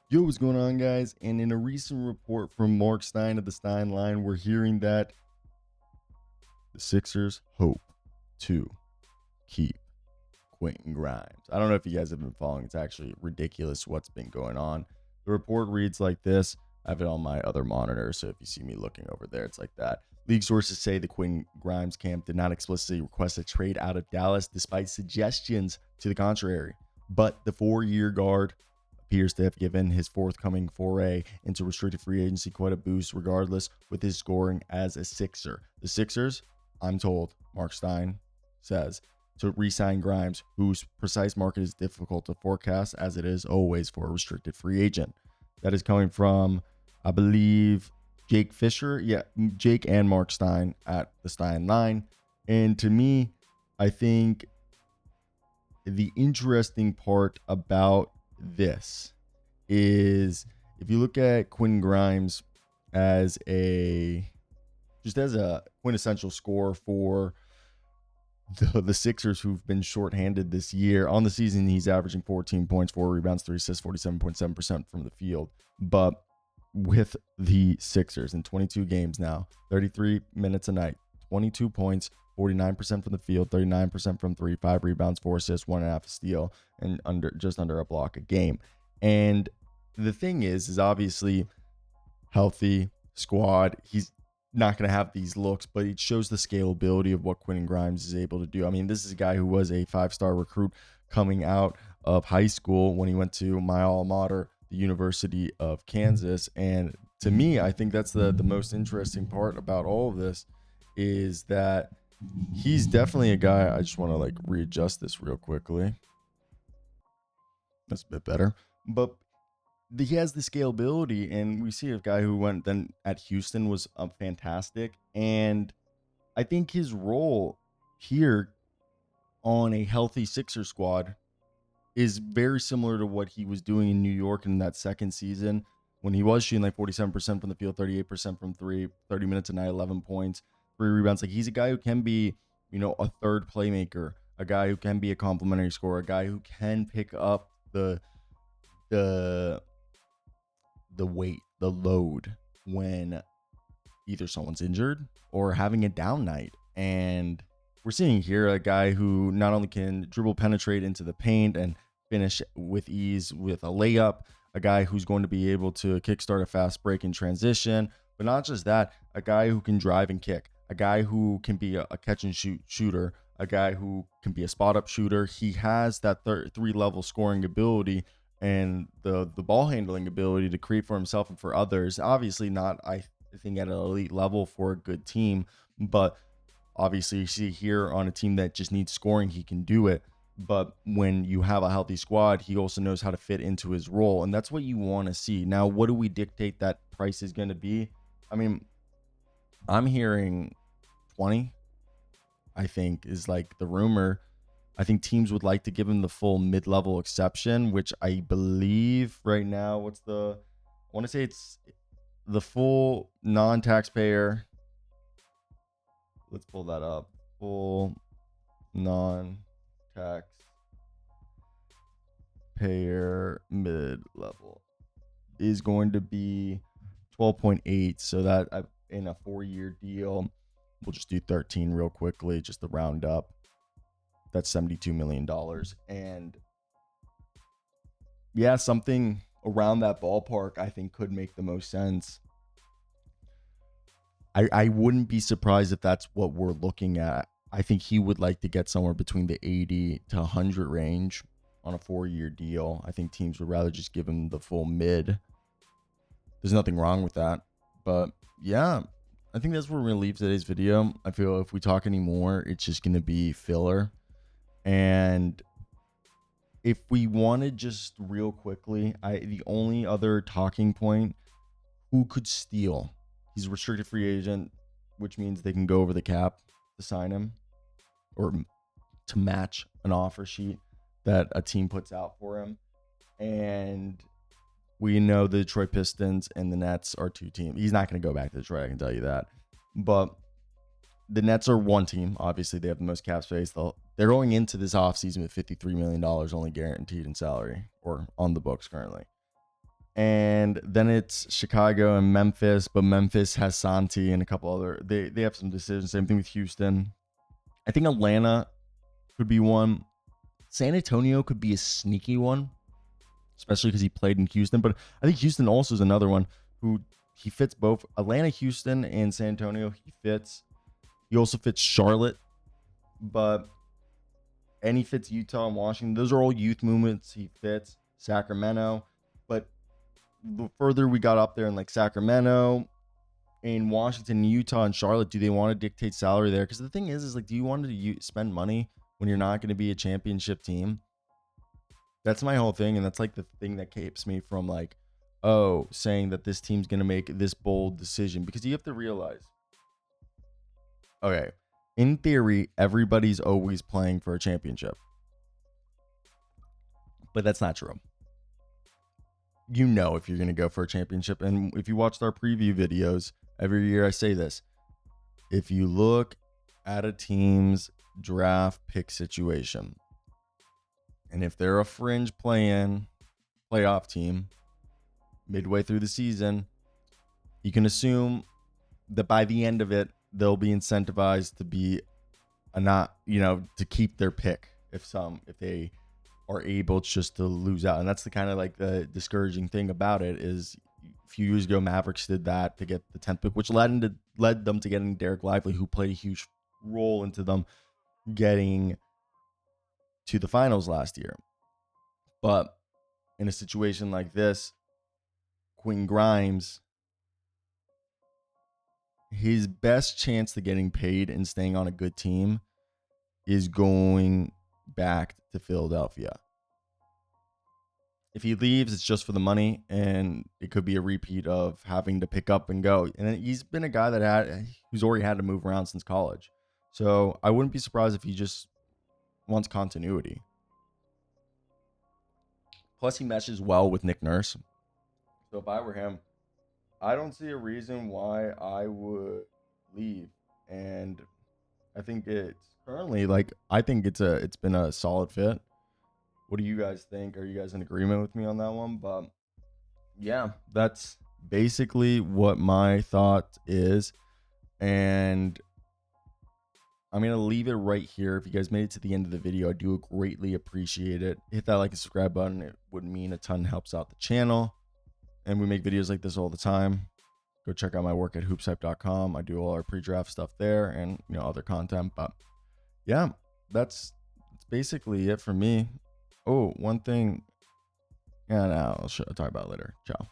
Yo, what's going on, guys? And in a recent report from Mark Stein of the Stein Line, we're hearing that the Sixers hope to keep Quentin Grimes. I don't know if you guys have been following. It's actually ridiculous what's been going on. The report reads like this. I have it on my other monitor, so if you see me looking over there, it's like that. League sources say the Quentin Grimes camp did not explicitly request a trade out of Dallas, despite suggestions to the contrary. But the 4-year guard appears to have given his forthcoming foray into restricted free agency quite a boost, regardless, with his scoring as a Sixer. The Sixers, I'm told, Mark Stein says, to re-sign Grimes, whose precise market is difficult to forecast, as it is always for a restricted free agent. That is coming from, I believe, Jake Fisher. Yeah, Jake and Mark Stein at the Stein Line. And to me, I think the interesting part about this is if you look at Quentin Grimes as a quintessential scorer for the Sixers, who've been shorthanded this year. On the season, he's averaging 14 points, 4 rebounds, 3 assists, 47.7% from the field. But with the Sixers in 22 games now, 33 minutes a night, 22 points, 49% from the field, 39% from 3, 5 rebounds, 4 assists, 1.5 steal, and just under a block a game. And the thing is obviously healthy squad. He's not going to have these looks, but it shows the scalability of what Quentin Grimes is able to do. I mean, this is a guy who was a 5-star recruit coming out of high school when he went to my alma mater, the University of Kansas. And to me, I think that's the most interesting part about all of this is that he's definitely a guy. I just want to readjust this real quickly. That's a bit better. But he has the scalability, and we see a guy who went then at Houston was fantastic. And I think his role here on a healthy Sixers squad is very similar to what he was doing in New York in that second season when he was shooting 47% from the field, 38% from 3, 30 minutes a night, 11 points, 3 rebounds. He's a guy who can be, a third playmaker, a guy who can be a complementary scorer, a guy who can pick up the weight, the load when either someone's injured or having a down night. And we're seeing here a guy who not only can dribble, penetrate into the paint and finish with ease with a layup, a guy who's going to be able to kickstart a fast break in transition, but not just that, a guy who can drive and kick, a guy who can be a catch and shoot shooter, a guy who can be a spot up shooter. He has that 3-level scoring ability and the ball handling ability to create for himself and for others. Obviously not, I think, at an elite level for a good team, but obviously you see here on a team that just needs scoring, he can do it. But when you have a healthy squad, he also knows how to fit into his role, and that's what you want to see. Now, what do we dictate that price is going to be? I mean, I'm hearing 20, I think, is the rumor. I think teams would like to give him the full mid-level exception, which I believe right now, I want to say it's the full non-taxpayer. Let's pull that up. Full non-taxpayer mid-level is going to be 12.8. So that in a 4-year deal, we'll just do 13 real quickly, just to round up. That's $72 million. And yeah, something around that ballpark I think could make the most sense. I wouldn't be surprised if that's what we're looking at. I think he would like to get somewhere between the 80 to 100 range on a 4-year deal. I think teams would rather just give him the full mid. There's nothing wrong with that. But yeah, I think that's where we're going to leave today's video. I feel if we talk anymore, it's just going to be filler. And if we wanted just real quickly, the only other talking point, who could steal? He's a restricted free agent, which means they can go over the cap to sign him or to match an offer sheet that a team puts out for him. And we know the Detroit Pistons and the Nets are 2 teams. He's not going to go back to Detroit, I can tell you that. But the Nets are 1 team. Obviously, they have the most cap space. They're going into this offseason with $53 million only guaranteed in salary or on the books currently. And then it's Chicago and Memphis, but Memphis has Santi and a couple other. They have some decisions. Same thing with Houston. I think Atlanta could be one. San Antonio could be a sneaky one, especially because he played in Houston. But I think Houston also is another one who he fits both. Atlanta, Houston, and San Antonio, he fits. He also fits Charlotte, and he fits Utah and Washington. Those are all youth movements. He fits Sacramento. But the further we got up there in like Sacramento, in Washington, Utah, and Charlotte, do they want to dictate salary there? Because the thing is like, do you want to spend money when you're not going to be a championship team? That's my whole thing. And that's like the thing that keeps me from like, saying that this team's going to make this bold decision. Because you have to realize, okay, in theory, everybody's always playing for a championship. But that's not true. You know if you're going to go for a championship. And if you watched our preview videos, every year I say this. If you look at a team's draft pick situation, and if they're a fringe playoff team midway through the season, you can assume that by the end of it, they'll be incentivized to be to keep their pick if they are able just to lose out. And that's the kind of like the discouraging thing about it is a few years ago, Mavericks did that to get the 10th pick, which led them to getting Derek Lively, who played a huge role into them getting to the finals last year. But in a situation like this, Quentin Grimes, his best chance to getting paid and staying on a good team is going back to Philadelphia. If he leaves, it's just for the money, and it could be a repeat of having to pick up and go. And he's been a guy who's already had to move around since college. So I wouldn't be surprised if he just wants continuity. Plus, he meshes well with Nick Nurse. So if I were him, I don't see a reason why I would leave. And I think it's currently it's been a solid fit. What do you guys think? Are you guys in agreement with me on that one? But yeah, that's basically what my thought is. And I'm going to leave it right here. If you guys made it to the end of the video, I do greatly appreciate it. Hit that like and subscribe button. It would mean a ton, helps out the channel. And we make videos like this all the time. Go check out my work at hoopshype.com. I do all our pre-draft stuff there and other content. But yeah, that's basically it for me. Oh, one thing. Yeah, no, I'll talk about it later. Ciao.